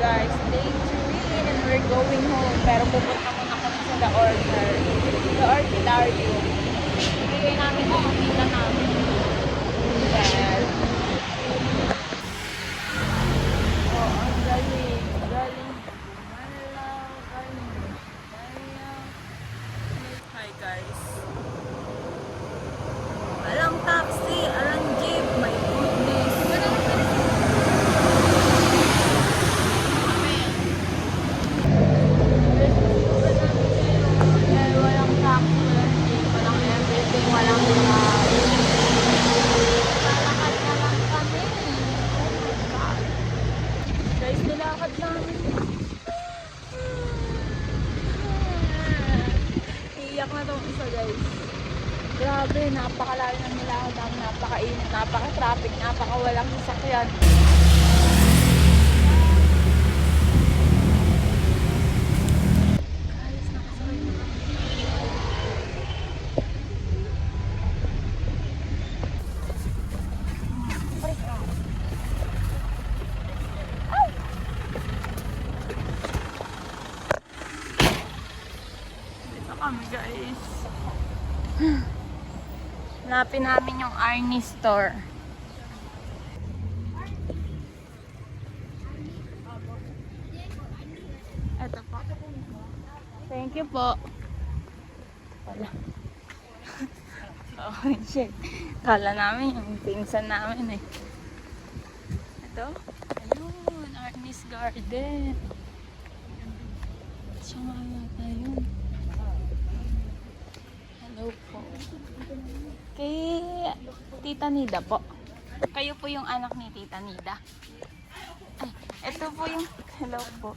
guys, day 3 and we're going home. Pero pupunta muna kami sa The Orchidarium. Bigay namin kung makita namin. Yes. Oh, ang galing. Galing. Malaw. Galing. Hi guys. Alang taxi, alang jeep. My goodness. Walang taxi, walang jeep, walang everything, walang lalakad na lang kami. Oh my God. Guys, nilakad namin. Iiyak na itong isa guys. Grabe, napakalayo ng nilakad namin, napakainit, napaka-traffic, napakawalang sasakyan. Guys, nakasakay na kami. Dito kami guys. Hanapin namin yung Arnie store. Ito po. Thank you po. Wala. Oh shit. Kala namin yung pinsan namin eh. Ito. Ayun. Arnie's Garden. Siya nga yata yun. Hello po. Kay Tita Nida po. Kayo po yung anak ni Tita Nida. Ay, ito po yung... Hello po.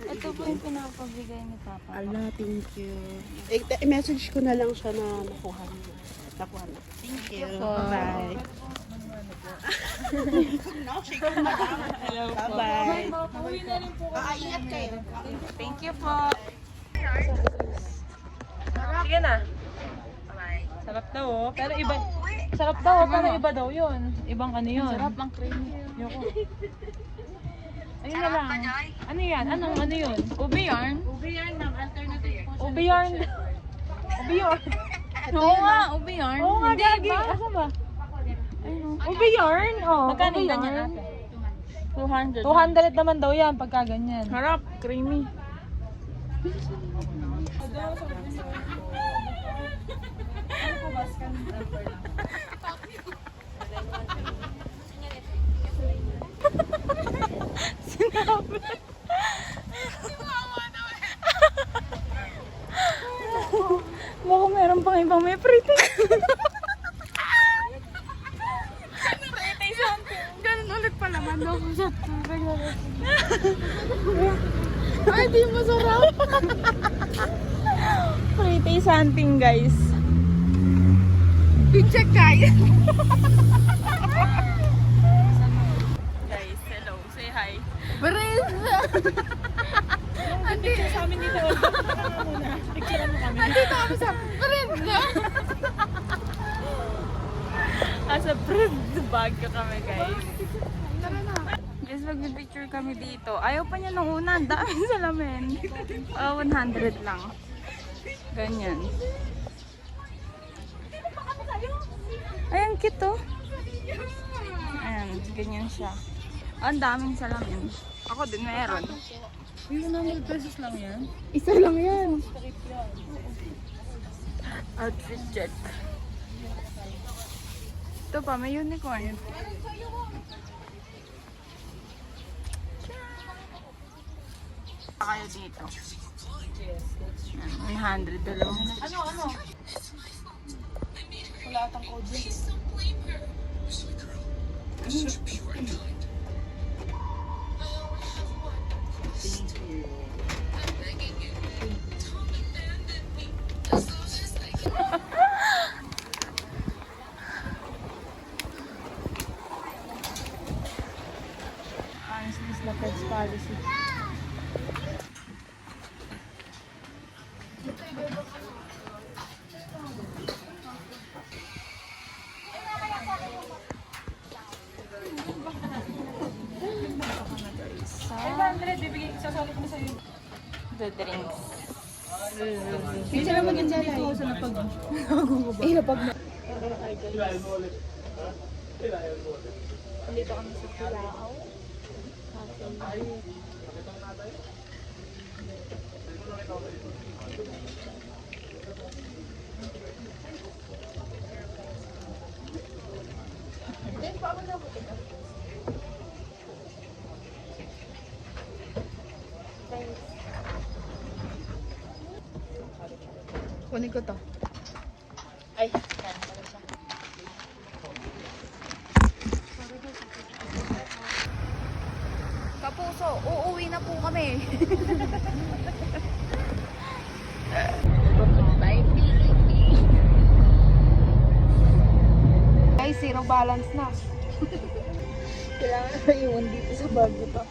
Ito po yung pinapabigay ni Papa. Ala, thank you. I-message ko na lang siya na nakuha niya. Nakuha na. Thank you. Bye. Hello po. Bye-bye. Ingat kayo. Thank you po. Sige na. Sarap daw oh. Pero iba. Sarap daw, pero iba daw yun. Ibang ano yun. Sarap ang creamy. Yoko. Ayun na lang. Ano yan? Ano yun? Ube yarn? Ube yarn. Ube yarn. Oo nga, ube yarn. Oo nga, Hindi gagi. ba? Asa ba? Ayun. Ube yarn. Oh, Magkano ube ganyan yarn. ate? 200. 200 naman daw yan pagka ganyan. Harap, creamy. Sinabi. Baka meron pang ibang may pretty. Pretty something. Ganun ulit pala man daw ko sa tubig. Ay, di masarap. Pretty something guys. Picture tayo. Guys, hello. Say hi. Brenda! Picture sa amin dito. Picture mo kami. Nandito kami sa Brenda! Sa Brenda Baguio kami guys. Tara na. Guys, mag-picture kami dito. Ayaw pa niya nung una. Ang daming salamin. 100 lang. Ganyan. Ayan, cute oh. Ayan, ganyan siya. Ang daming salamin. Ako din meron. Yung 100 pesos lang yan. Isa lang yan. Outfit check. Ito pa, may unicorn. Kayo dito. 100 dalawang. Ano? Wala atang code yun. Honestly, it's the Fed's policy. balik mo sa'yo. The drinks. Picture naman din dito sa napag. Eh, napag na. Dito kami sa Silao. Kunin ko to. Ay, yan pala siya. Kapuso, uuwi na po kami. Bye, Philippines. Ay, zero balance na. Kailangan na iwan dito sa bag ito.